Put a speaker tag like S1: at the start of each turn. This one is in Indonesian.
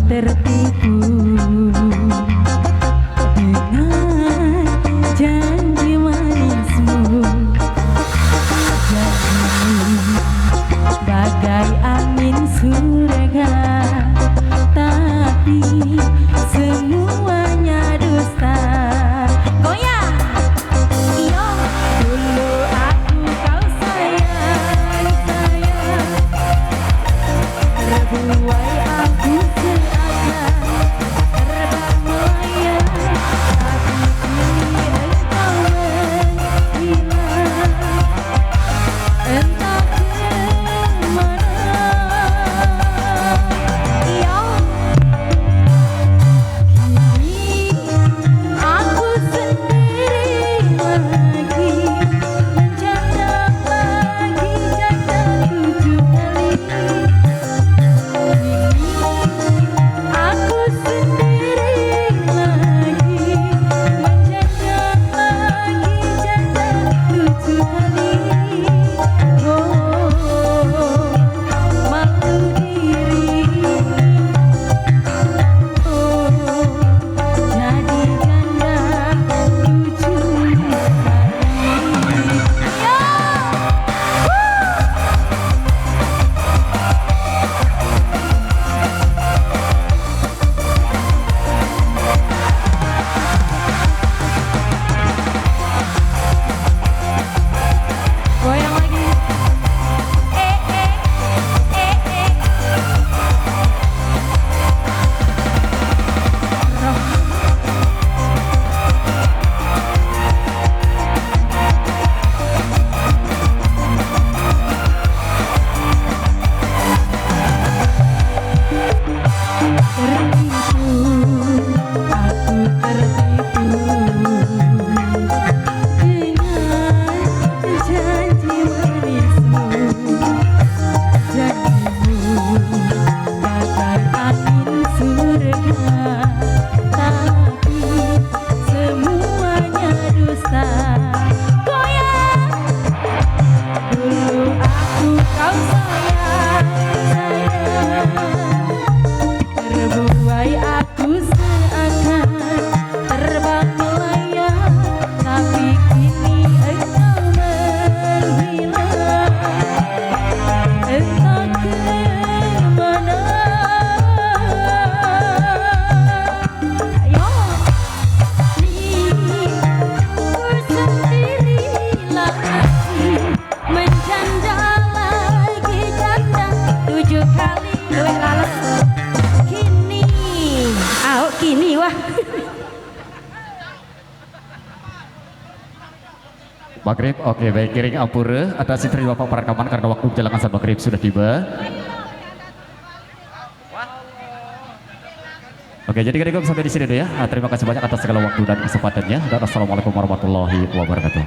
S1: tertipu dengan janji manismu. Janjimu bagai angin surga, tapi semuanya dusta. Goyang! Iyo, dulu aku kau sayang, terbuai aku seakan terbang melayang, tapi kini engkau menghilang, entah kemana. Iyo, kini aku sendiri lagi, menjanda lagi, janda 7 kali. Aku sendiri lagi, menjanda lagi, janda 7 kali. Oh, malu diri. Oh, jadi janda 7 kali. Yo! Goyang lagi. Eh eh eh eh. Roh. Tertipu, aku tertipu dengan janji manismu. Janjimu bagai angin surga, tapi semuanya dusta. Goyang! Dulu aku kau sayang, terbuai aku seakan terbang melayang, tapi kini engkau menghilang, entah kemana. Ayo, ku sendiri lagi, menjanda lagi, janda 7 kali. Duit lalat. Kini, kini wah.
S2: Maghrib, oke baik, kiring ampura atas istri bapak perekaman karena waktu menjelang azan maghrib sudah tiba. Oke, jadi kita sampai di sini dulu ya. Terima kasih banyak atas segala waktu dan kesempatannya. Dan assalamualaikum warahmatullahi wabarakatuh.